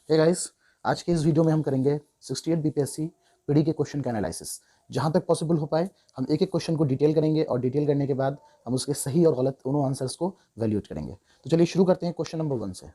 Hey guys, आज के इस वीडियो में हम करेंगे 68 बीपीएससी पीडी के क्वेश्चन का एनालिसिस। जहां तक पॉसिबल हो पाए हम एक एक क्वेश्चन को डिटेल करेंगे और डिटेल करने के बाद हम उसके सही और गलत दोनों आंसर्स को वैल्यूएट करेंगे। तो चलिए शुरू करते हैं क्वेश्चन नंबर 1 से।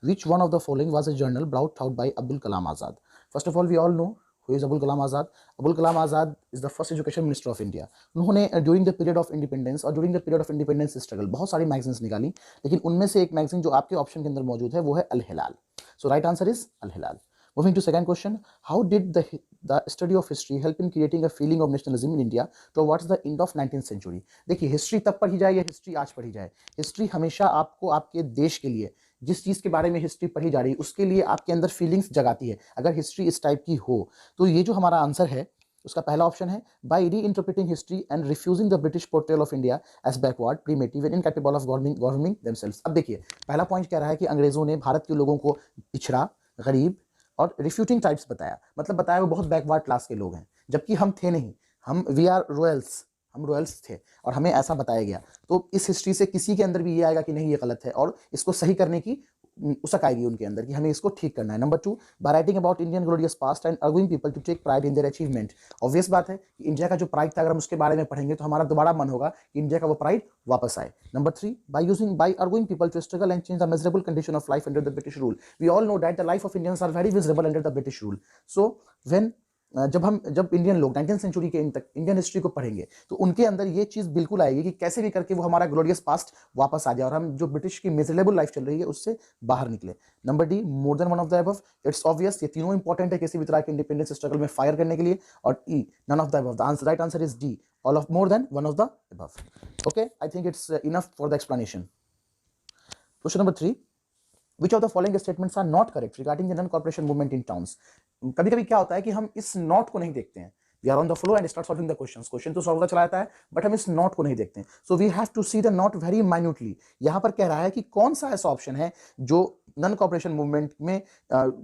Which one of the following was a journal brought out by Abdul Kalam Azad? First of all we all know who is Abul Kalam Azad. Abul Kalam Azad is the first education minister of India. उन्होंने during the period of independence और during the period of independence struggle बहुत सारी magazines निकाली, लेकिन उनमें से एक magazine जो आपके ऑप्शन के अंदर मौजूद है वो है अल हिलाल। So right answer is Al Hilal. Moving to second question, how did the study of history help in creating a feeling of nationalism in India towards the end of 19th century? देखिए, history तब पढ़ी जाए या history आज पढ़ी जाए, history हमेशा आपको आपके देश के लिए जिस चीज़ के बारे में हिस्ट्री पढ़ी जा रही है उसके लिए आपके अंदर फीलिंग्स जगाती है। अगर हिस्ट्री इस टाइप की हो तो ये जो हमारा आंसर है उसका पहला ऑप्शन है by reinterpreting history and refusing the British portrayal of India as backward primitive and incapable of governing themselves. अब देखिए, पहला पॉइंट कह रहा है कि अंग्रेजों ने भारत के लोगों को पिछड़ा, गरीब और रिफ्यूटिंग टाइप्स बताया, मतलब बताया वो बहुत बैकवर्ड क्लास के लोग हैं, जबकि हम थे नहीं। हम वी आर रॉयल्स, हम रॉयल्स थे और हमें ऐसा बताया गया। तो इस हिस्ट्री से किसी के अंदर भी ये आएगा कि नहीं ये गलत है और इसको सही करने की उसक आएगी उनके अंदर कि हमें इसको ठीक करना है। Number 2, by writing about Indian glorious past and arguing people to take pride in their achievement. Obvious बात है कि इंडिया का जो प्राइड था अगर हम उसके बारे में पढ़ेंगे तो हमारा दोबारा मन होगा कि इंडिया का वो प्राइड वापस आए। Number 3, by arguing people to struggle and change the miserable condition of life under the British rule. We all know that the life of Indians are very miserable under the British rule. So when जब Indian लोग 19th century के तक Indian history को पढ़ेंगे तो उनके अंदर ये चीज़ बिल्कुल आएगी कि कैसे भी करके वो हमारा ग्लोरियस पास्ट वापस आ जाए और हम जो ब्रिटिश की मिजरेबल लाइफ चल रही है उससे बाहर निकले। Number D, more than one of the above. It's obvious, ये तीनों इंपॉर्टेंट है किसी भी तरह के इंडिपेंडेंस स्ट्रगल में फायर करने के लिए। और E, none of the above. The answer right answer is D, all of more than one of the above. Okay, I think it's enough for the explanation. Question number 3, Which of the following statements are not correct regarding the non-cooperation movement in towns? कभी कभी क्या होता है कि हम इस note को नहीं देखते हैं। We are on the flow and start solving the questions. Question तो सॉल्व होता चला जाता है बट हम इस नोट को नहीं देखते हैं। So we have to see the note very minutely. यहाँ पर कह रहा है कि कौन सा ऐसा ऑप्शन है जो नॉन कॉपरेशन मूवमेंट में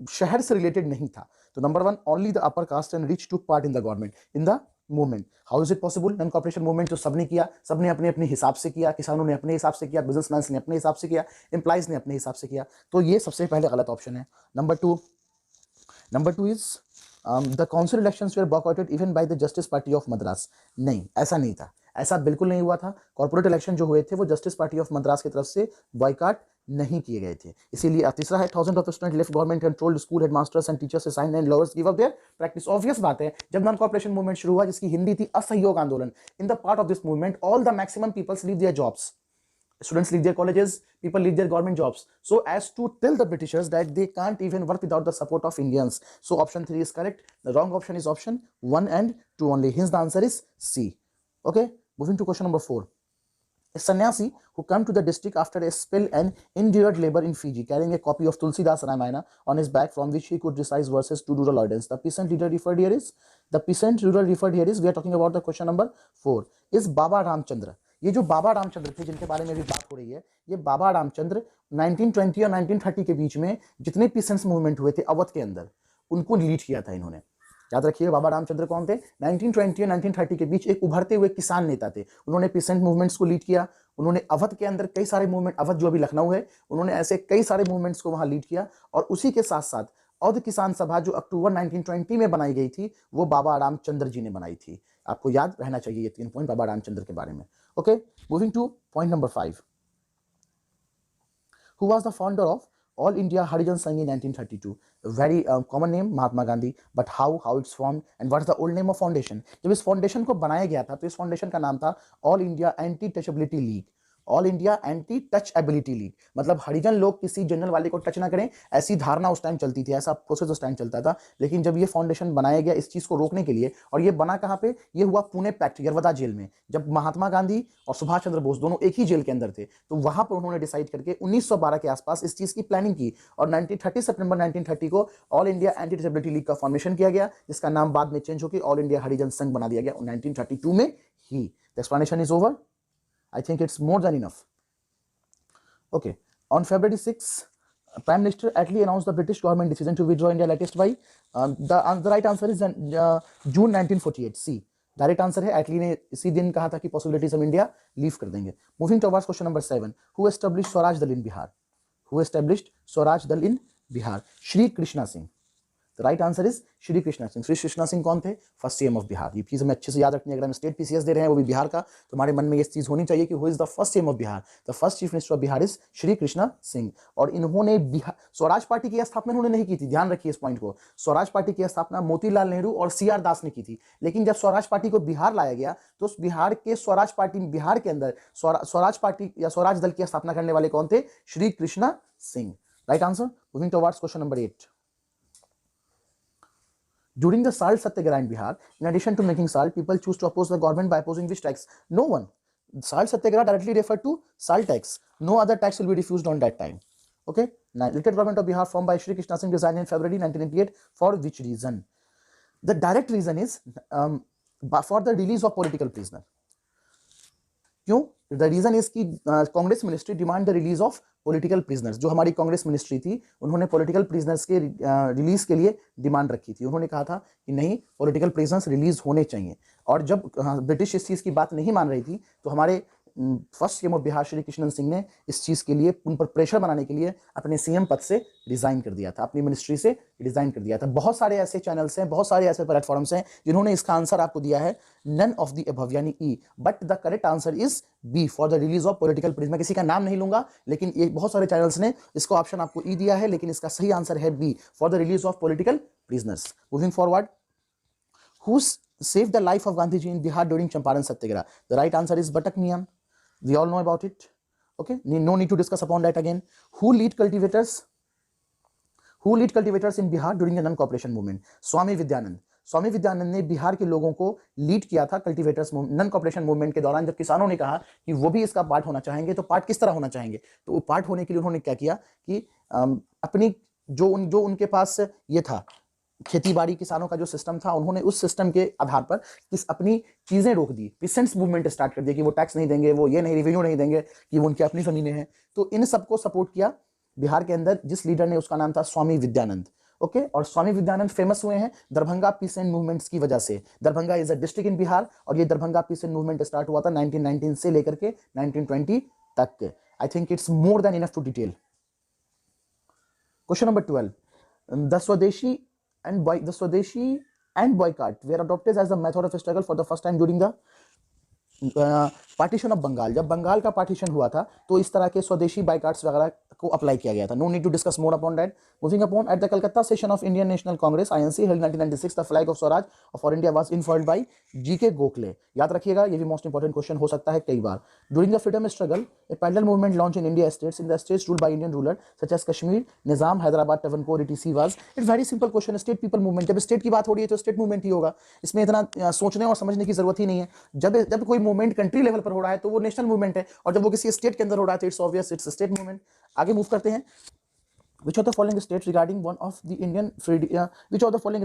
शहर से रिलेटेड नहीं था। तो number 1, only the upper caste and rich took part in the government in the movement. How is it possible? Non cooperation movement तो सबने किया, सबने अपने अपने हिसाब से किया, किसानों ने अपने हिसाब से किया, बिजनेसमैन ने अपने हिसाब से किया, एम्प्लॉइज ने अपने हिसाब से किया। तो ये सबसे पहले गलत ऑप्शन है। Number two is the council elections were boycotted even by the justice party of Madras. नहीं, ऐसा नहीं था, ऐसा बिल्कुल नहीं हुआ था। कॉर्पोरेट इलेक्शन जो हुए थे वो जस्टिस पार्टी ऑफ मद्रास की तरफ से बॉयकॉट नहीं किए गए थे। इसीलिए तीसरा है, thousand of student left government controlled school headmasters and teachers assigned and lawyers give up their practice. Obvious बात है, जब नॉन कॉपरेशन मूवमेंट शुरू हुआ जिसकी हिंदी थी असहयोग आंदोलन, in the part of this movement all the maximum peoples leave their jobs, students leave their colleges, people leave their government jobs, so as to tell the Britishers that they can't even work without the support of Indians. So option 3 is correct. The wrong option is option 1 and 2 only. Hence the answer is C. Okay, moving to question number 4. A sannyasi who came to the district after a spell and endured labor in Fiji, carrying a copy of Tulsidas Ramayana on his back from which he could recite verses to rural audience. The peasant leader referred here is, we are talking about the question number 4, is Baba Ramchandra. ये जो बाबा रामचंद्र थे जिनके बारे में भी बात हो रही है, ये बाबा रामचंद्र 1920 और 1930 के बीच में जितने पीसेंट्स मूवमेंट हुए थे अवध के अंदर, उनको लीड किया था इन्होंने। याद रखिए, बाबा रामचंद्र कौन थे? 1920 और 1930 के बीच एक उभरते हुए किसान नेता थे। उन्होंने पीसेंट मूवमेंट्स को लीड किया। उन्होंने अवध के अंदर कई सारे मूवमेंट, अवध जो अभी लखनऊ है, उन्होंने ऐसे कई सारे मूवमेंट्स को वहां लीड किया। और उसी के साथ साथ अवध किसान सभा जो अक्टूबर 1920 में बनाई गई थी वो बाबा रामचंद्र जी ने बनाई थी। आपको याद रहना चाहिए ये 3 पॉइंट बाबा रामचंद्र के बारे में। Okay, moving two point number 5. Who was the founder of All India Harijan Sangh in 1932? Very common name, Mahatma Gandhi. But how it's formed and what's the old name of foundation? जब इस foundation को बनाया गया था तो इस foundation का नाम था all India anti touchability league. All India anti touchability मतलब हरिजन लोग किसी जनरल वाले को टच ना करें, ऐसी धारणा उस टाइम चलती थी, ऐसा प्रोसेस उस टाइम चलता था। लेकिन जब ये फाउंडेशन बनाया गया इस चीज को रोकने के लिए, और ये बना कहां पे? ये हुआ पुणे पैक्ट, यरवदा जेल में, जब महात्मा गांधी और सुभाष चंद्र बोस दोनों एक ही जेल के अंदर थे। तो वहां पर उन्होंने डिसाइड करके 1912 के आसपास इस चीज की प्लानिंग की और 1930 सितंबर 1930 को all India anti disability league का फॉर्मेशन किया गया, जिसका नाम बाद में चेंज होकर ऑल इंडिया हरिजन संघ बना दिया गया 1932 में ही। The explanation is over. I think it's more than enough. Okay, on February 6, Prime Minister Attlee announced the British government decision to withdraw India latest by the right answer is June 1948. C. Direct answer है, एटली ने इसी दिन कहा था कि possibilities हम India leave कर देंगे। Moving towards question number 7, who established Swaraj Dal in Bihar? Who established Swaraj Dal in Bihar? Shri Krishna Singh. The right answer is Shri Krishna Singh. Shri Krishna Singh कौन थे? First CM of Bihar. ये चीज हमें अच्छे से याद रखनी है। अगर हम स्टेट पीसीएस दे रहे हैं वो भी बिहार का, तो हमारे मन में ये चीज होनी चाहिए कि who is the first CM of Bihar? The first chief minister of Bihar is Shri Krishna Singh. और इन्होंने बिहार स्वराज पार्टी की स्थापना इन्होंने नहीं की थी, ध्यान रखिए इस पॉइंट को। स्वराज पार्टी की स्थापना मोतीलाल नेहरू और सीआर दास ने की थी, लेकिन जब स्वराज पार्टी को बिहार लाया गया तो उस बिहार के स्वराज पार्टी, बिहार के अंदर स्वराज पार्टी या स्वराज दल की स्थापना करने वाले कौन थे? Shri Krishna Singh. Right answer. Moving towards question number 8. During the salt satyagraha in Bihar, in addition to making salt, people choose to oppose the government by opposing which tax? No one. Salt satyagraha directly referred to salt tax. No other tax will be refused on that time. Okay. Now, elected government of Bihar formed by Shri Krishna Singh resigned in February 1998 for which reason? The direct reason is for the release of political prisoner. क्यों? The reason is कि Congress ministry demand the release of political prisoners. जो हमारी Congress ministry थी उन्होंने political prisoners के release के लिए demand रखी थी। उन्होंने कहा था कि नहीं, पॉलिटिकल प्रिजनर्स रिलीज होने चाहिए। और जब ब्रिटिश इस चीज़ की बात नहीं मान रही थी तो हमारे first CM of Bihar Shri Krishnan Singh ने इस चीज़ के लिए, उन पर प्रेशर बनाने के लिए अपने सीएम पद से रिजाइन कर दिया था, अपनी मिनिस्ट्री से रिजाइन कर दिया था। बहुत सारे ऐसे चैनल्स हैं, बहुत सारे ऐसे प्लेटफॉर्म्स हैं जिन्होंने इसका आंसर आपको दिया है नन ऑफ द अबव यानी E, but the correct answer is B for the release of political prisoner. मैं किसी का नाम नहीं लूंगा, लेकिन ये बहुत सारे चैनल्स ने इसको ऑप्शन आपको ई दिया है, लेकिन इसका सही आंसर है B for the release of political prisoners. Moving forward, who saved the life of Gandhiji in Bihar during Champaran Satyagraha? The right answer is Batak Miyan. We all know about it. Okay, no need to discuss upon that again. Who lead cultivators in Bihar during the non-cooperation movement? Swami Vidyanand. स्वामी विद्यानंद ने बिहार के लोगों को lead किया था cultivators non cooperation movement के दौरान। जब किसानों ने कहा कि वो भी इसका पार्ट होना चाहेंगे, तो पार्ट किस तरह होना चाहेंगे, तो पार्ट होने के लिए उन्होंने क्या किया कि अपनी जो उनके पास ये था खेती बाड़ी किसानों का जो सिस्टम था, उन्होंने उस सिस्टम के आधार पर अपनी चीजें रोक दी। पिसेंट्स मूवमेंट स्टार्ट कर दिया कि वो टैक्स नहीं देंगे, वो ये नहीं रेवेन्यू नहीं देंगे, कि वो उनकी अपनी जमीनें हैं। तो इन सबको सपोर्ट किया बिहार के अंदर जिस लीडर ने, उसका नाम था स्वामी विद्यानंद। ओके, और स्वामी विद्यानंद फेमस हुए हैं दरभंगा पीस एंड मूवमेंट्स की वजह से। Darbhanga is a district in Bihar, और ये Darbhanga peace and movement start हुआ था 1919 से लेकर के 1920 तक। I think it's more than enough to detail. Question number 12, the Swadeshi and boycott were adopted as the method of struggle for the first time during the partition of Bengal. जब बंगाल का partition हुआ था तो इस तरह के स्वदेशी बाइकाट्स वगैरह को अप्लाई किया गया था। No need to discuss more upon that. Moving upon, at the Calcutta session of Indian National Congress INC held 1996 the flag of Swaraj for India was unfurled by GK Gokhale. याद रखिएगा, ये भी मोस्ट इंपॉर्टेंट क्वेश्चन हो सकता है कई बार। During the freedom struggle a parallel movement launch in India states in the states ruled by Indian ruler such as Kashmir, Nizam, Hyderabad, Travancore, etc was. It's very simple question. State people movement, जब state की बात हो रही है तो स्टेट मूवमेंट ही होगा, इसमें इतना सोचने और समझने की जरूरत ही नहीं है। जब कोई मूवमेंट कंट्री लेवल पर हो रहा है तो वो नेशनल मूवमेंट है, और जब वो किसी स्टेट के अंदर हो रहा है तो it's obvious it's state movement. आगे मूव करते हैं। Which of the following statements regarding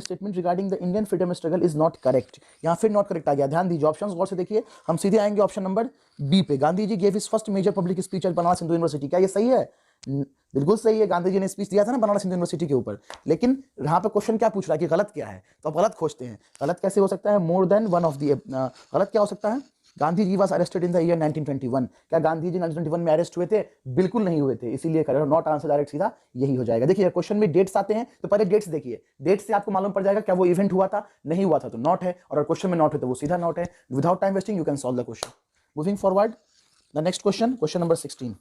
statement regarding the Indian freedom struggle is not correct? यहाँ फिर नॉट करेक्ट आ गया। ध्यान दीजिए, ऑप्शंस गौर से देखिए। हम सीधे आएंगे ऑप्शन नंबर बी पे। Gandhi ji gave his first major public speech at Banaras Hindu university. क्या ये सही है? बिल्कुल सही है। गांधी जी ने स्पीच दिया था ना बनारस हिंदू यूनिवर्सिटी के ऊपर। लेकिन यहाँ पे क्वेश्चन क्या पूछ रहा है कि गलत क्या है, तो अब गलत खोजते हैं। गलत कैसे हो सकता है? More than one of the गलत क्या हो सकता है? Gandhi ji was arrested in the year 1921। क्या गांधी जी 1921 में अरेस्ट हुए थे? बिल्कुल नहीं हुए थे। इसीलिए नॉट आंसर डायरेक्ट सीधा यही हो जाएगा। देखिए क्वेश्चन में डेट्स आते हैं तो पहले डेट्स देखिए, डेट से आपको मालूम पड़ जाएगा क्या वो इवेंट हुआ था, नहीं हुआ था तो नॉट है, और अगर क्वेश्चन में नॉट है तो वो सीधा नॉट है। Without time wasting you can solve the question. Moving forward, the next question number 16,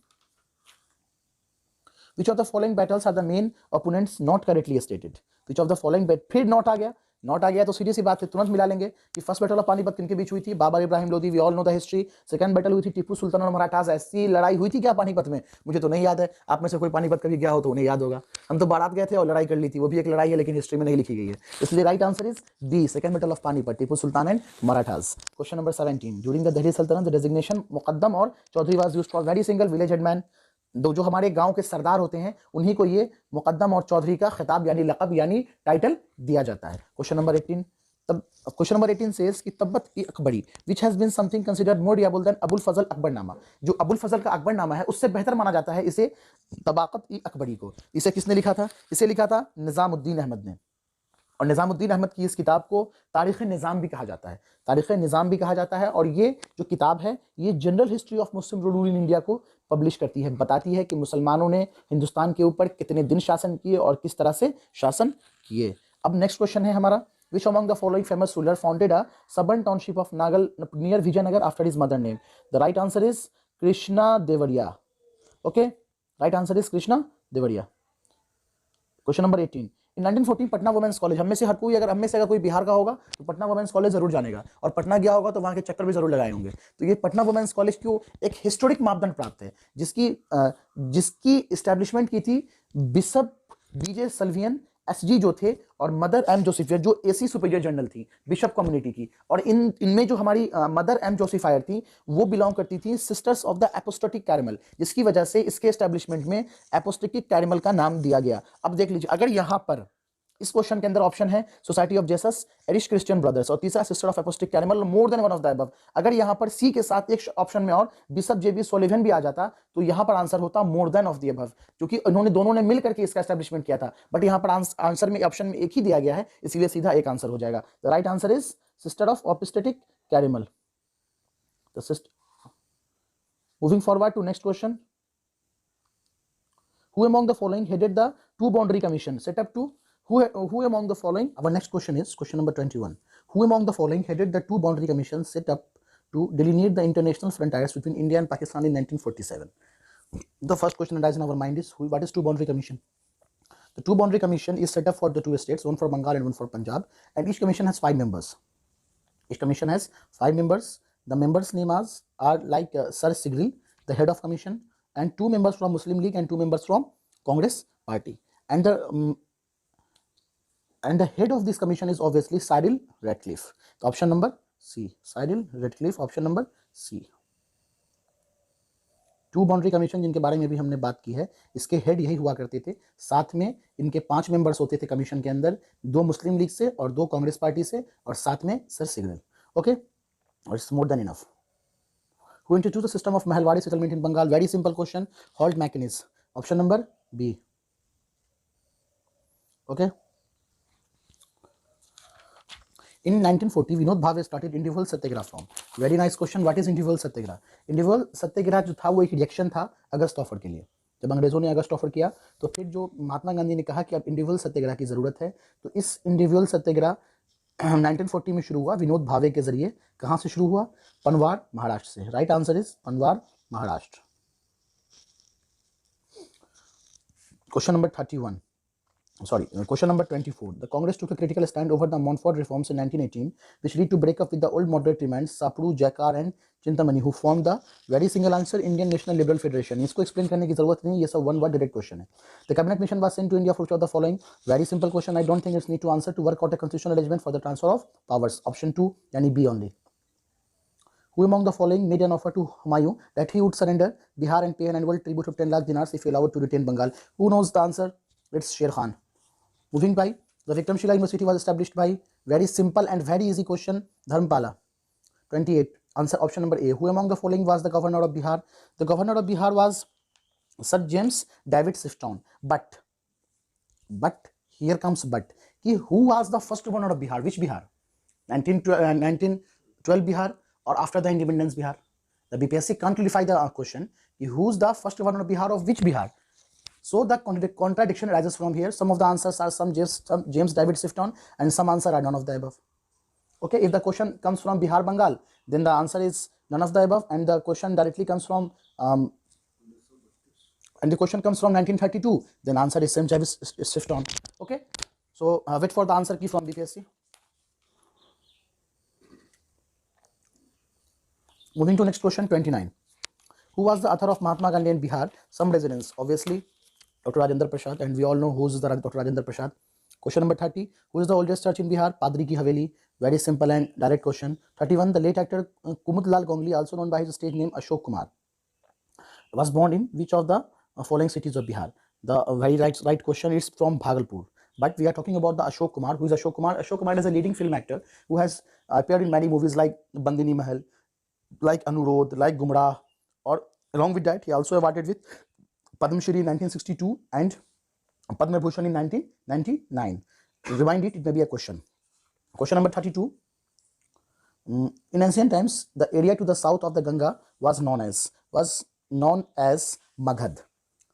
which of the following battles are the main opponents not correctly stated? which of the following फिर not आ गया तो सीधी सी बात है, तुरंत मिला लेंगे कि first battle of Panipat किनके बीच हुई थी? Babur Ibrahim Lodhi, we all know the history. Second battle हुई थी टीपू सुल्तान और मराठास। ऐसी लड़ाई हुई थी क्या पानीपत में? मुझे तो नहीं याद है। आप में से कोई पानीपत कभी गया हो तो उन्हें याद होगा। हम तो बारात गए थे और लड़ाई कर ली थी, वो भी एक लड़ाई है लेकिन हिस्ट्री में नहीं लिखी गई है। इसलिए right answer is B, second battle of Panipat, Tipu Sultan and Marathas. Question number 17, during the Delhi Sultanate the designation muqaddam और chaudhari was used for very single village headman. जो हमारे गांव के सरदार होते हैं उन्हीं को ये मुकद्दम और चौधरी का खिताब यानी लक़ब यानी टाइटल दिया जाता है। क्वेश्चन नंबर 18, तब क्वेश्चन नंबर 18 सेज कि Tabaqat e Akbari which has been something considered more reliable than Abul Fazl Akbarnama. जो अबुल फजल का अकबरनामा है उससे बेहतर माना जाता है इसे तबाकत ई अकबरी को। इसे किसने लिखा था? इसे लिखा था निजामुद्दीन अहमद ने। और निज़ामुद्दीन अहमद की इस किताब को तारीख़ निज़ाम भी कहा जाता है, तारीख़ निज़ाम भी कहा जाता है। और ये जो किताब है ये general history of Muslim rule in India को पब्लिश करती है, बताती है कि मुसलमानों ने हिंदुस्तान के ऊपर कितने दिन शासन किए और किस तरह से शासन किए। अब नेक्स्ट क्वेश्चन है हमारा, which among the following famous ruler founded a suburban township of Nagal near Vijayanagar after his mother name? The right answer is Krishna Devaraya. Okay, right answer is Krishna Devaraya. Question number 18, in 1914 Patna women's college, हम में से अगर कोई बिहार का होगा तो पटना वुमेन्स कॉलेज जरूर जानेगा, और पटना गया होगा तो वहां के चक्कर भी जरूर लगाए होंगे। तो ये पटना वुमेन्स कॉलेज को एक हिस्टोरिक मापदंड प्राप्त है, जिसकी इस्टेब्लिशमेंट की थी बिशप बीजे सल्वियन एसजी जो थे, और मदर एम जोसेफियर जो एसी सुपीरियर जनरल थी बिशप कम्युनिटी की। और इनमें जो हमारी मदर एम जोसेफायर थी वो बिलोंग करती थी सिस्टर्स ऑफ द एपोस्टोटिक कैरमल, जिसकी वजह से इसके एस्टेब्लिशमेंट में एपोस्टोटिक कैरमल का नाम दिया गया। अब देख लीजिए, अगर यहां पर इस क्वेश्चन के अंदर ऑप्शन है society of Jesus, Irish Christian brothers, और तीसरा sister of apostolic Carmel, more than one of the above. अगर यहां पर सी के साथ एक ऑप्शन में और बिशप जेबी सोलिवन भी आ जाता तो यहां पर आंसर होता more than of the above, क्योंकि इन्होंने दोनों ने मिलकर के इसका एस्टैब्लिशमेंट किया था। बट यहां पर आंसर में ऑप्शन में एक ही दिया गया है, इसीलिए सीधा एक आंसर हो जाएगा। The right answer is sister of apostolic Carmel. Moving forward to next question, who among the following headed the two boundary commission set up to who among the following, our next question is question number 21, who among the following headed the two boundary commissions set up to delineate the international frontiers between India and Pakistan in 1947? The first question that arises in our mind is what is two boundary commission? The two boundary commission is set up for the two states, one for Bengal and one for Punjab, and each commission has 5 members. Each commission has 5 members. The members' names are like Sir Sigril, the head of commission, and 2 members from Muslim League and 2 members from Congress party. And the head of this commission is obviously Cyril Ratcliffe. So option number C, Cyril Ratcliffe, option number C. To boundary commission जिनके बारे में भी हमने बात की है, इसके head यही हुआ करते थे। साथ में इनके 5 मेंबर्स होते थे कमीशन के अंदर, 2 मुस्लिम लीग से और 2 कांग्रेस पार्टी से, और साथ में सर सिग्नल। ओके, और it's more than enough. Who introduced the system of Mahalwadi settlement in Bengal? Very simple question. Holt Mackenzie. Option number B. Okay. In 1940, Vinod Bhave started Individual Satyagraha from. Very nice question. What is Individual Satyagraha? Individual Satyagraha जो था वो एक reaction था अगस्त offer के लिए। जब अंग्रेजों ने अगस्त ऑफर किया तो फिर जो महात्मा गांधी ने कहा कि अब इंडिविजुअल सत्याग्रह की जरूरत है, तो इस इंडिविजुअल सत्याग्रह 1940 में शुरू हुआ विनोद भावे के जरिए। कहां से शुरू हुआ? पनवार, महाराष्ट्र से। Right answer is Panwar, Maharashtra. Question number 24. The Congress took a critical stand over the Montfort reforms in 1918, which led to break up with the old moderate demands Sapru, Jakar and Chintamani, who formed the very single answer Indian National Liberal Federation. इसको explain करने की जरूरत नहीं, ये सब one word direct question है। The cabinet mission was sent to India for which of the following? Very simple question. I don't think it's need to answer, to work out a constitutional arrangement for the transfer of powers. Option 2, यानी B only. Who among the following made an offer to Humayun that he would surrender Bihar and pay an annual tribute of 10 lakh dinars if he allowed to retain Bengal? Who knows the answer? It's Sher Khan. Moving by, the Vikramshila University was established by, very simple and very easy question, Dharmpala. 28. Answer option number A. Who among the following was the governor of Bihar? The governor of Bihar was Sir James David Sifton. But here comes but. Who was the first governor of Bihar? Which Bihar? 1912 Bihar or after the independence Bihar? The BPSC can't clarify the question. Who's the first governor of Bihar of which Bihar? So the contradiction arises from here. Some of the answers are some James David Sifton, and some answer are none of the above. Okay, if the question comes from Bihar, Bengal, then the answer is none of the above, and the question directly comes from 1932, then answer is James David Sifton. Okay, so wait for the answer key from BPSC. Moving to next question, 29. Who was the author of Mahatma Gandhi and Bihar? Some residents, obviously Dr. Rajendra Prasad, and we all know who is the Dr. Rajendra Prasad. Question number 30. Who is the oldest church in Bihar? Padri Ki Haveli. Very simple and direct question. 31. The late actor Kumudlal Gongli, also known by his stage name Ashok Kumar, was born in which of the following cities of Bihar? The very right question is from Bhagalpur. But we are talking about the Ashok Kumar. Who is Ashok Kumar? Ashok Kumar is a leading film actor who has appeared in many movies like Bandini Mahal, like Anurodh, like Gumrah, or along with that, he also awarded with Padma Shri in 1962 and Padma Bhushan in 1999. Remind it, it may be a question. Question number 32. In ancient times, the area to the south of the Ganga was known as Magadh.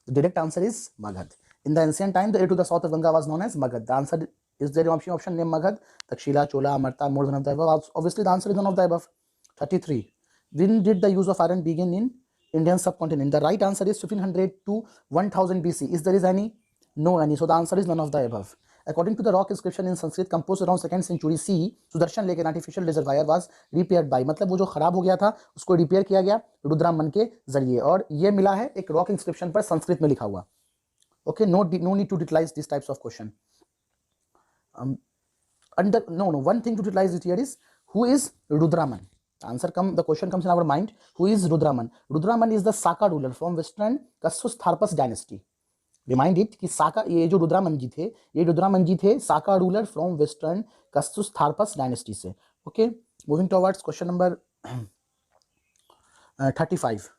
The direct answer is Magadh. In the ancient time, the area to the south of Ganga was known as Magadh. The answer is there option name Magadh, Takshila, Chola, Amarta, more than of the above. Obviously, the answer is none of the above. 33. When did the use of iron begin in Indian subcontinent? The right answer is 1500 to 1000 BC. Is there is any? No any. So the answer is none of the above. According to the rock inscription in Sanskrit composed around 2nd century CE, Sudarshan lake artificial reservoir was repaired bye, मतलब वो जो खराब हो गया था उसको repair किया गया रुद्रामन के जरिए, और ये मिला है एक रॉक इंस्क्रिप्शन पर संस्कृत में लिखा हुआ. Okay, no need to detailize this types of question. One thing to utilize it here is who is Rudraman. The question comes in our mind. Who is Rudraman? Rudraman is the Saka ruler from western Kasustharbas dynasty. Remind it कि साका, ये जो रुद्रामन जी थे साका ruler from western कस्तुस्थार्पस dynasty से. Okay, moving towards question number 35.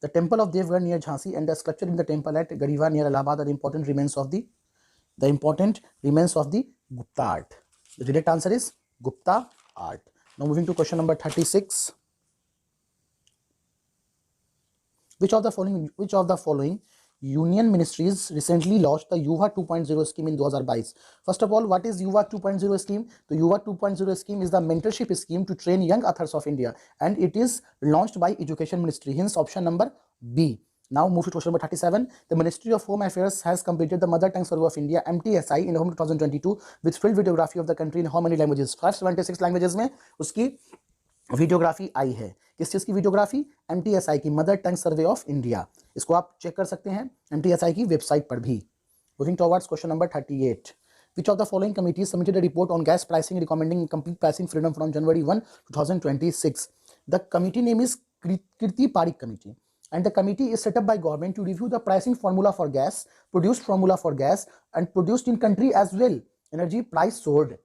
The temple of Devgarh near Jhansi and the sculpture in the temple at Gariva near Allahabad are important remains of the Gupta art. The direct answer is Gupta art. Now moving to question number 36. Which of the following union ministries recently launched the Yuva 2.0 scheme in 2022? First of all, what is Yuva 2.0 scheme? The Yuva 2.0 scheme is the mentorship scheme to train young authors of India, and it is launched by Education Ministry, hence option number B. Now move to question number 37. The Ministry of Home Affairs has completed the Mother Tongue Survey of India MTSI in November 2022 with field videography of the country in how many languages? 576 languages में उसकी videography आई है. किस चीज की videography? MTSI की, mother tongue survey of India. इसको आप check कर सकते हैं MTSI की वेबसाइट पर भी. Moving towards question number 38. Which of the following committees submitted a report on gas pricing recommending complete pricing freedom from January 1, 2026? The committee name is Kirti Parikh Committee, and the committee is set up by government to review the pricing formula for gas, and produced in country as well. Energy price soared.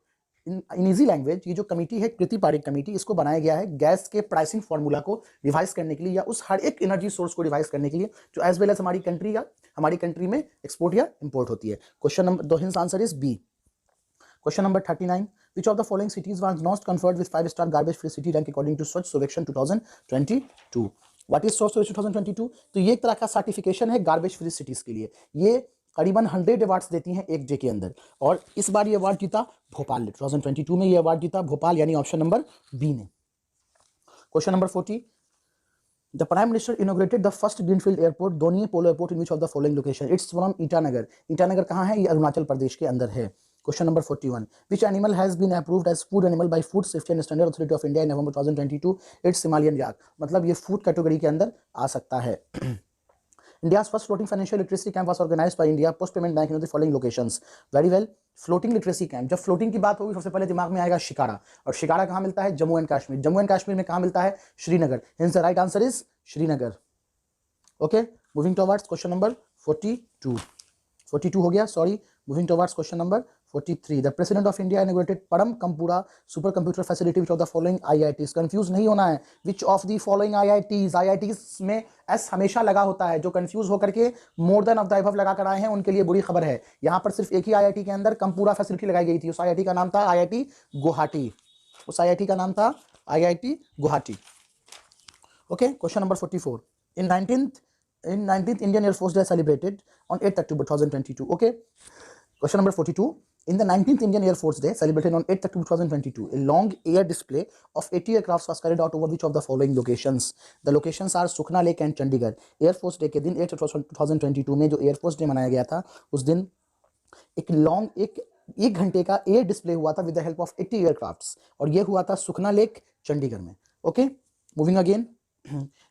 In easy language, ये जो committee है कृति Pareek committee, इसको बनाया गया है gas के pricing formula को revise करने के लिए या उस हर एक एनर्जी सोर्स को रिवाइज करने के लिए जो एज वेल एज हमारी कंट्री में एक्सपोर्ट या इंपोर्ट होती है. Question number 2 hence answer is B. Question number 39. Which of the following cities was not conferred with 5-star garbage free city rank according to Swachh Survekshan 2022? What is Swachh Survekshan 2022? तो ये एक तरह का certification है garbage free cities के लिए. ये करीबन 100 अवार्ड्स देती हैं एक डे के अंदर, और इस बार ये अवार्ड जीता भोपाल ने. 2022 में ये अवार्ड जीता भोपाल, यानी ऑप्शन नंबर बी ने. Question number 40. The Prime Minister inaugurated the first greenfield airport, Doniye Polo Airport, in which of the following location? It's from Itanagar. Itanagar कहाँ है? ये अरुणाचल प्रदेश के अंदर है. Question number 41. Which animal has been approved as food animal by Food Safety and Standard Authority of India in November 2022? It's Himalayan yak. मतलब ये food category के अंदर आ सकता है. India's first floating financial literacy camp was organized by India Post Payment Bank in the following locations. Very well. Floating literacy camp, जब floating की बात होगी सबसे पहले दिमाग में आएगा शिकारा, और शिकारा कहाँ मिलता है? जम्मू एंड कश्मीर. जम्मू एंड कश्मीर में कहाँ मिलता है? Srinagar. Hence the right answer is Srinagar. Okay, moving towards question number 42 हो गया, sorry. Moving towards question number 43. The president of India inaugurated Param Kamrupa super computer facility which of the following IITs. Confuse नहीं होना है. Which of the following IITs में S हमेशा लगा होता है. जो कंफ्यूज होकर के more than of the above लगा कर आए हैं उनके लिए बुरी खबर है. यहां पर सिर्फ एक ही IIT के अंदर कंपूरा फैसिलिटी लगाई गई थी. उस IIT का नाम था IIT Guwahati. Okay, question number 44. In 19th Indian Air Force Day celebrated on 8th October 2022. Okay. Question number 42. In the 19th Indian Air Force Day celebrated on 8th October 2022, a long air display of 80 aircrafts was carried out over which of the following locations? The locations are Sukhna Lake and Chandigarh. Air Force Day के दिन 8 October 2022 में जो Air Force Day मनाया गया था, उस दिन एक घंटे का एयर डिस्प्ले हुआ था with the help of 80 aircrafts, और ये हुआ था सुखना लेक चंडीगढ़ में. Okay, moving again.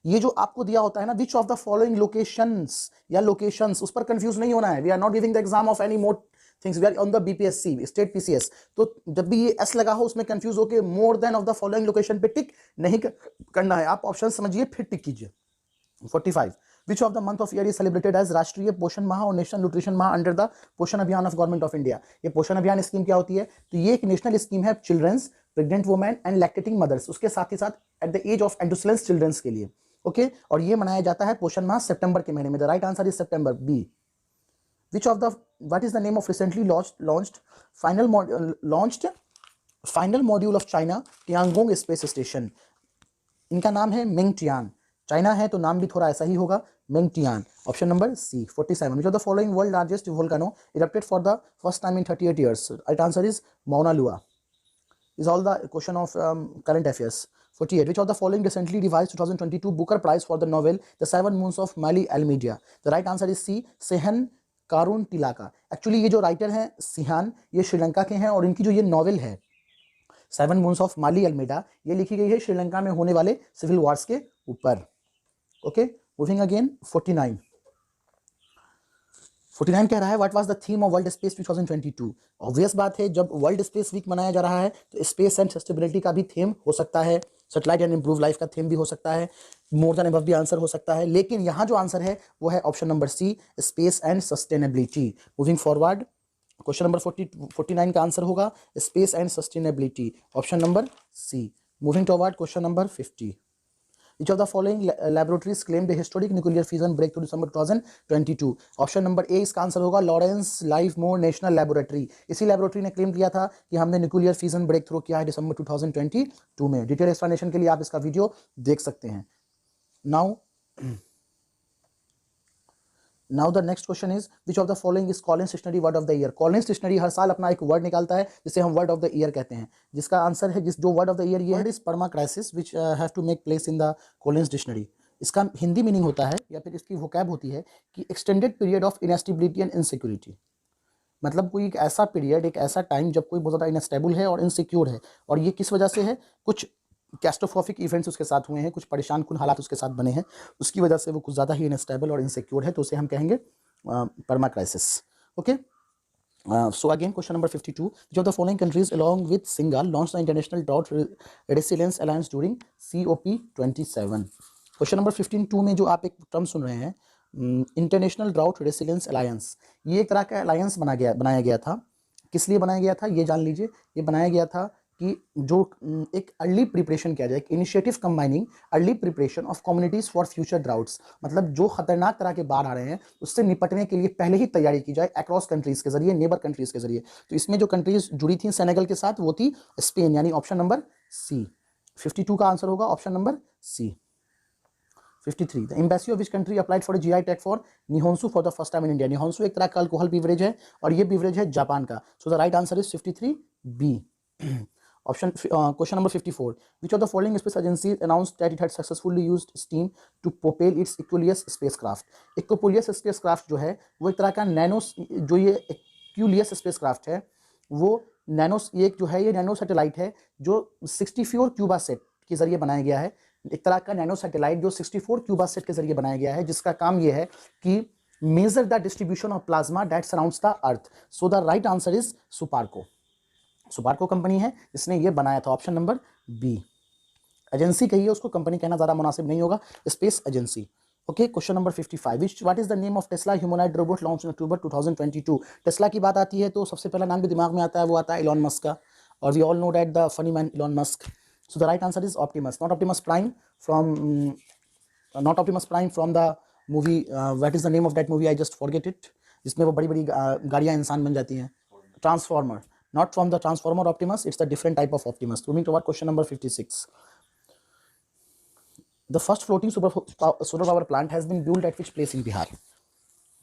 ये जो आपको दिया होता है ना, which of the following locations या लोकेशंस, उस पर कंफ्यूज नहीं होना है. We are not giving the exam of any more things, we are on the BPSC state PCS. तो जब भी ये एस लगा हो उसमें कंफ्यूज होकर more than of the following location पे टिक नहीं करना है. आप ऑप्शन समझिए फिर टिक कीजिए. 45. Which of the month of year is celebrated as राष्ट्रीय पोषण माह और नेशनल न्यूट्रिशन माह अंडर द पोषण अभियान ऑफ गवर्नमेंट ऑफ इंडिया? ये पोषण अभियान स्कीम क्या होती है? तो ये एक नेशनल स्कीम है childrens, pregnant women and lactating mothers, उसके साथ ही साथ at the age of adolescence childrens के लिए. ओके, और ये मनाया जाता है पोषण माह सितंबर के महीने में. The right answer is September, B. Which of the what is the name of recently launched final module of China Tiangong Space Station? इनका नाम है मेंगटियान। चाइना है तो नाम भी थोड़ा ऐसा ही होगा, Mengtian. Option number C 47। Which of the following world largest volcano erupted for the first time in 38 years? Right answer is Mauna Loa. is all the question of current affairs. 48. Which of the following recently revised 2022 Booker Prize for the novel The Seven Moons of Mali Almeida? The right answer is C. Shehan Karunatilaka तिलाका। एक्चुअली ये जो writer हैं Sheehan, ये श्रीलंका के हैं और इनकी जो ये नॉवेल है seven moons of Maali Almeida, ये लिखी गई है श्रीलंका में होने वाले सिविल वॉर्स के ऊपर। ओके, मूविंग अगेन 49 कह रहा है what was the theme of world space 2022? Obvious बात है, जब वर्ल्ड स्पेस वीक मनाया जा रहा है तो स्पेस एंड सस्टेनेबिलिटी का भी थीम हो सकता है, सेटेलाइट एंड इंप्रूव लाइफ का थीम भी हो सकता है, मोर देन अबव भी आंसर हो सकता है, लेकिन यहाँ जो आंसर है वो है option number C, space and sustainability. Moving forward, question number 49 का आंसर होगा space and sustainability, option number C. Moving toward question number 50। Which of the following laboratories claimed a historic nuclear fusion breakthrough December 2022? Option number A इसका answer होगा Lawrence लाइवमोर national laboratory. इसी laboratory ने claim किया था कि हमने nuclear fusion break through किया है दिसंबर 2022 में। डिटेल एक्सप्लेनेशन के लिए आप इसका वीडियो देख सकते हैं। Now the next question is which of the following is Collins dictionary word of the year? Collins dictionary हर साल अपना एक वर्ड निकालता है जिसे हम वर्ड ऑफ द ईयर कहते हैं, जिसका आंसर है जो वर्ड ऑफ द ईयर ये is permacrisis which have to make place in the Collins dictionary. इसका हिंदी मीनिंग होता है या फिर इसकी वोकैब होती है कि extended period of instability and insecurity. मतलब कोई एक ऐसा पीरियड, एक ऐसा टाइम जब कोई बहुत ज़्यादा इनस्टेबल है और इनसिक्योर है, और ये किस वजह से है? कुछ कैस्ट्रोफॉफिक इवेंट्स उसके साथ हुए हैं, कुछ परेशान कुन हालात उसके साथ बने हैं, उसकी वजह से वो कुछ ज़्यादा ही इनस्टेबल और इनसिक्योर है, तो उसे हम कहेंगे perma crisis. Okay, so again question number 52, which of the following countries along with Singal launched the International Drought Resilience Alliance during COP27? Question number 52 में जो आप एक टर्म सुन रहे हैं इंटरनेशनल ड्राउट रेसिलियंस अलायंस, ये एक तरह का अलायंस बनाया गया था। किस लिए बनाया गया था ये जान लीजिए। ये बनाया गया था कि जो एक अर्ली प्रिपरेशन किया जाए, एक initiative combining early preparation of communities for future droughts, मतलब जो खतरनाक तरह के बाढ़ आ रहे हैं उससे निपटने के लिए पहले ही तैयारी की जाए अक्रॉस कंट्रीज के जरिए, नेबर कंट्रीज के जरिए। तो इसमें जो कंट्रीज जुड़ी थी सेनेगल के साथ वो थी स्पेन, यानी ऑप्शन नंबर सी। 52 का आंसर होगा option number C. 53, the embassy of which country applied for GI tag for Nihonshu for the first time in India? Nihonshu एक तरह का अल्कोहल बीवरेज है और ये बीवरेज है जापान का। So the right answer is 53 B. Option question number 54, which of the following space agencies announced that it had successfully used steam to propel its Equuleus spacecraft? Equuleus spacecraft जो है वो एक तरह का nano, जो ये Equuleus spacecraft है वो नैनो, ये जो है ये नैनो सैटेलाइट है जो 64 क्यूबासेट के जरिए बनाया गया है। एक तरह का नैनो सैटेलाइट जो 64 क्यूबासेट के जरिए बनाया गया है, जिसका काम ये है कि measure the distribution of plasma that surrounds the earth. So the right answer is SUPARCO. SUPARCO company है जिसने ये बनाया था, ऑप्शन नंबर बी। एजेंसी कही है उसको, कंपनी कहना ज़्यादा मुनासिब नहीं होगा, space agency. Okay, question number 55, what is the name of Tesla humanoid robot launch in October 2022? Tesla की बात आती है तो सबसे पहला नाम भी दिमाग में आता है, वो आता है इलॉन मस्क का, और we all know that the funny man Elon Musk. So the right answer is Optimus, not Optimus Prime from the movie, what is the name of that movie, I just forget it, जिसमें वो बड़ी बड़ी गाड़ियाँ इंसान बन जाती हैं, transformer. Not from the Transformer Optimus, it's a different type of Optimus. Moving toward question number 56. The first floating solar power plant has been built at which place in Bihar?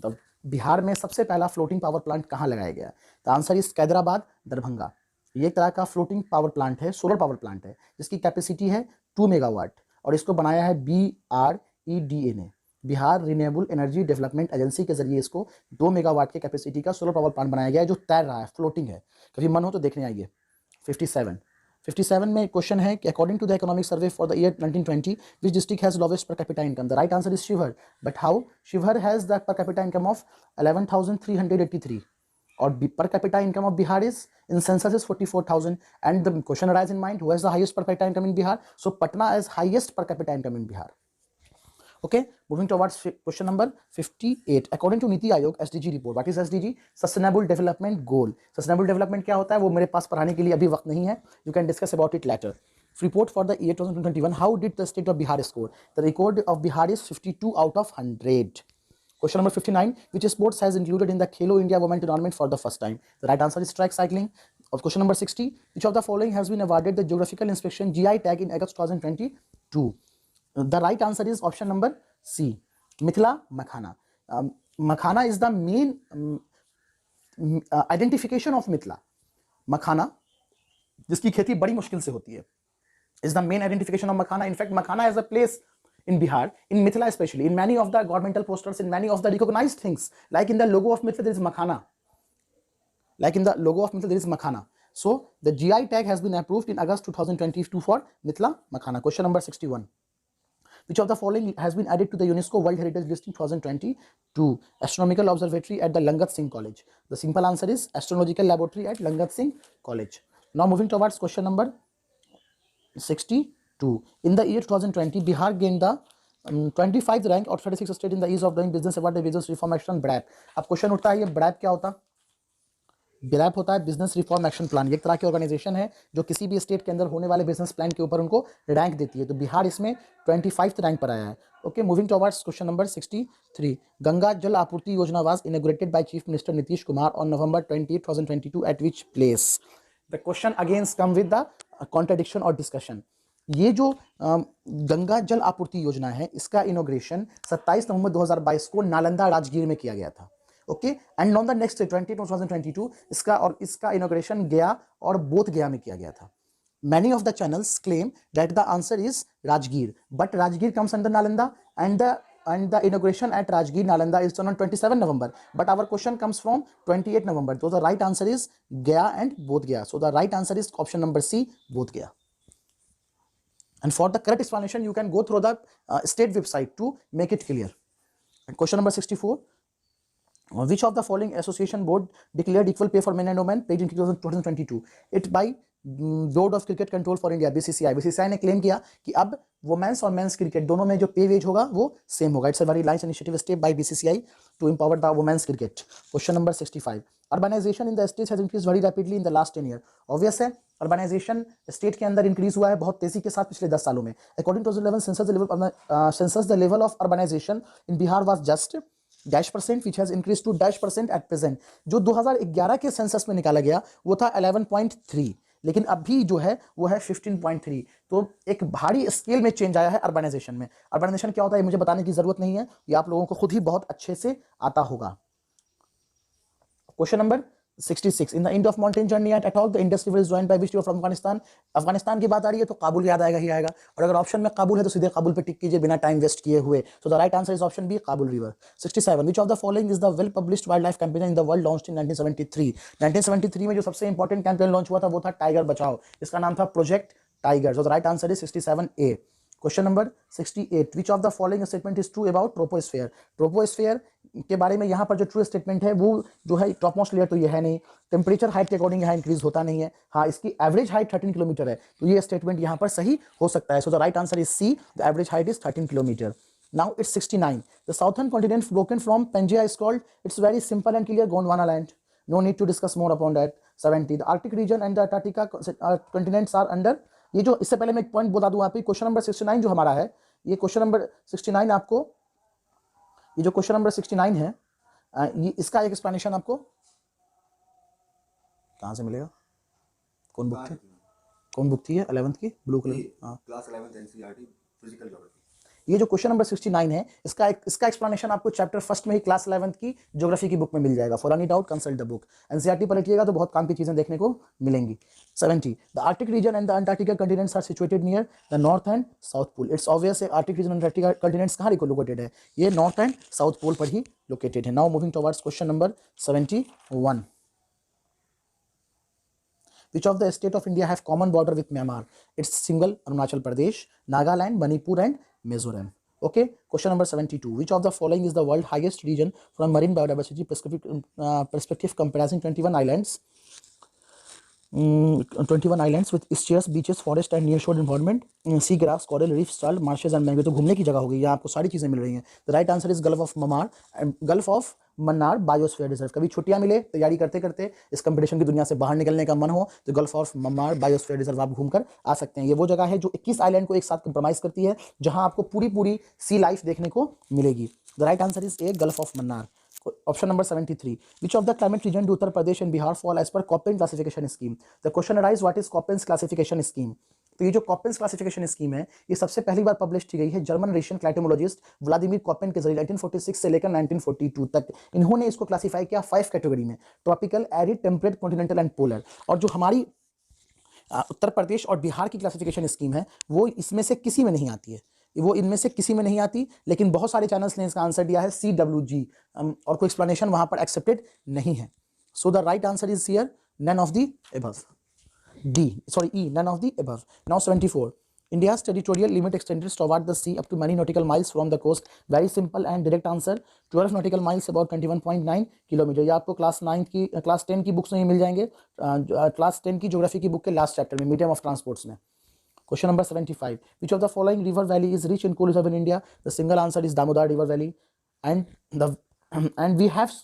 The Bihar में सबसे पहला floating power plant कहाँ लगाया गया? The answer is Kaidrabad, Darbhanga. ये एक तरह का फ्लोटिंग पावर प्लांट है, सोलर पावर प्लांट है, जिसकी कैपेसिटी है 2 मेगावाट, और इसको बनाया है BREDA ने, Bihar renewable energy development agency के जरिए इसको 2 मेगावाट के कैपेसिटी का सोलर पावर प्लांट बनाया गया है, जो तैर रहा है, फ्लोटिंग है। कभी मन हो तो देखने आइए। 57 में क्वेश्चन है कि according to the economic survey for the year 1920 which district has lowest per capita income? The right answer is Sheohar, but how? Sheohar has the per capita income of 11,383 और per capita income of Bihar is in census is 44,000, and the question arises in mind, who has the highest per capita income in Bihar? So Patna has highest per capita income in Bihar. Okay, moving towards question number 58. According to Niti Aayog SDG report, what is SDG? Sustainable Development Goal. Sustainable Development क्या होता है वो मेरे पास पढ़ाने के लिए अभी वक्त नहीं है. You can discuss about it later. Report for the year 2021. How did the state of Bihar score? The record of Bihar is 52 out of 100. Question number 59, which sports has included in the Khelo India Women Tournament for the first time? The right answer is track cycling. Of question number 60, which of the following has been awarded the geographical inspection GI tag in August 2022? The right answer is option number C, Mithila Makhana. Makhana is the main identification of Mithila. Makhana, जिसकी खेती बड़ी मुश्किल से होती है, is the main identification of Makhana. In fact, Makhana has a place in Bihar, in Mithila especially, in many of the governmental posters, in many of the recognized things, like in the logo of Mithila there is Makhana. Like in the logo of Mithila there is Makhana. So the GI tag has been approved in August 2022 for Mithila Makhana. Question number 61. Which of the following has been added to the UNESCO World Heritage List in 2022? Astronomical Observatory at the Langat Singh College. The simple answer is Astrological Laboratory at Langat Singh College. Now moving towards question number 62. In the year 2020, Bihar gained the 25th rank or 36th state in the ease of doing business award, the business reform action BRAP. अब question उठता है, ये BRAP क्या होता है? BRAP होता है business reform action plan. ये एक तरह की ऑर्गेनाइजेशन है जो किसी भी स्टेट के अंदर होने वाले बिजनेस प्लान के ऊपर उनको रैंक देती है। तो बिहार इसमें 25th रैंक पर आया है। Okay, moving towards question number 63। Ganga जल आपूर्ति योजना was inaugurated by chief minister Nitish Kumar on November 28, 2022 eight which place? The question against come with the contradiction और डिस्कशन। ये जो गंगा जल आपूर्ति योजना है, इसका इनॉग्रेशन 27 नवंबर 2022 को नालंदा राजगीर में किया गया था। Okay, and on the next 2022 इसका इनॉग्रेशन गया और बोध गया में किया गया था। Many of the channels claim that the answer is Rajgir, but Rajgir comes under Nalanda, and the inauguration at Rajgir Nalanda is done on 27 November. But our question comes from 28 November. So the right answer is Gaya and Bodh Gaya. So the right answer is option number C, Bodh Gaya. And for the correct explanation, you can go through the state website to make it clear. And question number 64. Which of the following association board declared equal pay for men and women paid in 2022? It by board of cricket control for India, BCCI ने claim किया कि अब women's और men's cricket दोनों में जो पे veg होगा वो सेम होगा। It's a very nice initiative step by BCCI to empower the women's cricket. Question number 65। Urbanisation in the states has increase very rapidly in the last 10 year. Obvious है, urbanisation state के अंदर increase हुआ है बहुत तेजी के साथ पिछले 10 सालों में। According to 2011 census the level of urbanisation in Bihar was just -% which has increased to -% at present। जो 2011 के सेंसस में निकाला गया वो था 11.3, लेकिन अभी जो है वो है 15.3। तो एक भारी स्केल में चेंज आया है अर्बनाइजेशन में। अर्बनाइजेशन क्या होता है मुझे बताने की जरूरत नहीं है, ये आप लोगों को खुद ही बहुत अच्छे से आता होगा। Question number 66। In the end of mountain journey at Attock the Indus river is joined by which river from Afghanistan? Afghanistan की बात आ रही है तो काबुल याद आएगा ही आएगा, और अगर ऑप्शन में काबुल है तो सीधे काबुल पे टिक कीजिए बिना टाइम वेस्ट किए हुए। So the right answer is option B, Kabul river. 67। Which of the following is the well published wild life campaign in the world launched in 1973? 1973 में जो सबसे इंपॉर्टेंट कैंपेन लॉन्च हुआ था वो था टाइगर बचाओ, इसका नाम था project tiger. So the right answer is 67A। Question number 68। Which of the following statement is true about troposphere? Troposphere के बारे में यहाँ पर जो ट्रू स्टेटमेंट है वो जो है टॉप मोस्ट लेयर तो ये है नहीं, टेम्परेचर हाइट के अकॉर्डिंग यहाँ इंक्रीज होता नहीं है। हाँ, इसकी एवरेज हाइट 13 किलोमीटर है, तो ये स्टेटमेंट यहाँ पर सही हो सकता है। So the right answer is C, the average height is 13 kilometre. Now it's 69। The southern continent broken from Pangaea is called? It's very simple and clear, Gondwana land. No need to discuss more upon that. 70। The Arctic region and the Antarctica continents are under. ये जो इससे पहले मैं एक point बता दूं आपको, question number 69 जो हमारा है, ये क्वेश्चन नंबर 69 आपको, ये जो क्वेश्चन नंबर 69 है ये इसका एक एक्सप्लेनेशन आपको कहां से मिलेगा? कौन बुक थी ये 11th की ब्लू कलर? हाँ, class 11th NCERT physical geography. ये जो क्वेश्चन नंबर 69 है इसका एक्सप्लेनेशन आपको चैप्टर फर्स्ट में ही क्लास 11th की ज्योग्राफी की बुक में मिल जाएगा। For any doubt consult the book. NCERT पर रखिएगा तो बहुत काम की चीजें देखने को मिलेंगी। 70। The Arctic region and the Antarctica continents are situated near the north and south pole. It's obvious है, Arctic region and Antarctica continents कहाँ लोकेटेड है? ये नॉर्थ एंड साउथ पोल पर ही लोकेटेड है। Now moving towards question number 71। Which of the state of India have common border with Myanmar? It's single Arunachal Pradesh, Nagaland, Manipur and Mizoram. Okay, question number 72. Which of the following is the world highest region from marine biodiversity perspective comprising 21 islands? 21 islands with stairs, beaches, forest and near shore environment, sea grass, coral reef, salt marshes and mangrove. तो घूमने की जगह हो गई, यहाँ आपको सारी चीज़ें मिल रही हैं। The right answer is gulf of Mannar and gulf of Mannar biosphere reserve. कभी छुट्टियां मिले, तैयारी करते करते इस कंपटीशन की दुनिया से बाहर निकलने का मन हो, तो gulf of Mannar biosphere reserve आप घूमकर आ सकते हैं। ये वो जगह है जो 21 आइलैंड को एक साथ कंप्रोमाइज करती है, जहां आपको पूरी पूरी सी लाइफ देखने को मिलेगी। The right answer is a gulf of Mannar. Option number 73. Which of the climate region do Uttar Pradesh and Bihar fall as per Koppen classification scheme? The question arises, what is Koppen's classification scheme? तो ये जो कॉपेंस classification scheme है, ये सबसे पहली बार publish की गई है जर्मन रशियन क्लाइमेटोलॉजिस्ट व्लादिमीर कॉपेन के जरिए 1946 से लेकर 1942 तक। इन्होंने इसको क्लासिफाई किया 5 कैटेगरी में, tropical, arid, temperate, continental and polar. और जो हमारी उत्तर प्रदेश और बिहार की क्लासिफिकेशन स्कीम है, वो इसमें से किसी में नहीं आती है, वो इनमें से किसी में नहीं आती। लेकिन बहुत सारे चैनल्स ने इसका आंसर दिया है CWG, और कोई एक्सप्लेनेशन वहां पर एक्सेप्टेड नहीं है। So the right answer is here none of the above, E, none of the above. Now 74. India's territorial limit extends toward the sea up to many nautical miles from the coast. Very simple and direct answer. 12 nautical miles about 21.9 kilometre. ये आपको class 10 की books में ही मिल जाएंगे, class 10 की geography की book के last chapter में, medium of transports में। Question number 75. Which of the following river valley is rich in coal reserve in India? The single answer is Damodar River Valley, and we have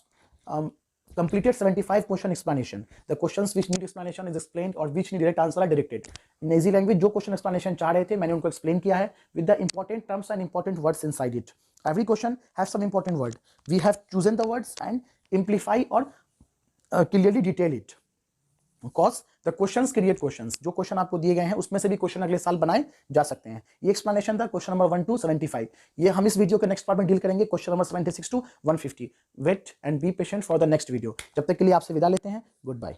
completed 75 question explanation. The questions which need explanation is explained, or which need direct answer are directed. In easy language जो question explanation चाह रहे थे मैंने उनको explain किया है with the important terms and important words inside it. Every question has some important word. We have chosen the words and amplify or clearly detail it. Because the questions create questions. जो question आपको दिए गए हैं उसमें से भी question अगले साल बनाए जा सकते हैं। ये एक्सप्लेनेशन था क्वेश्चन नंबर 1 to 75। ये हम इस वीडियो के नेक्स्ट पार्ट में डील करेंगे question number 76 to 150। Wait and be patient for the next video. जब तक के लिए आपसे विदा लेते हैं, गुड बाय।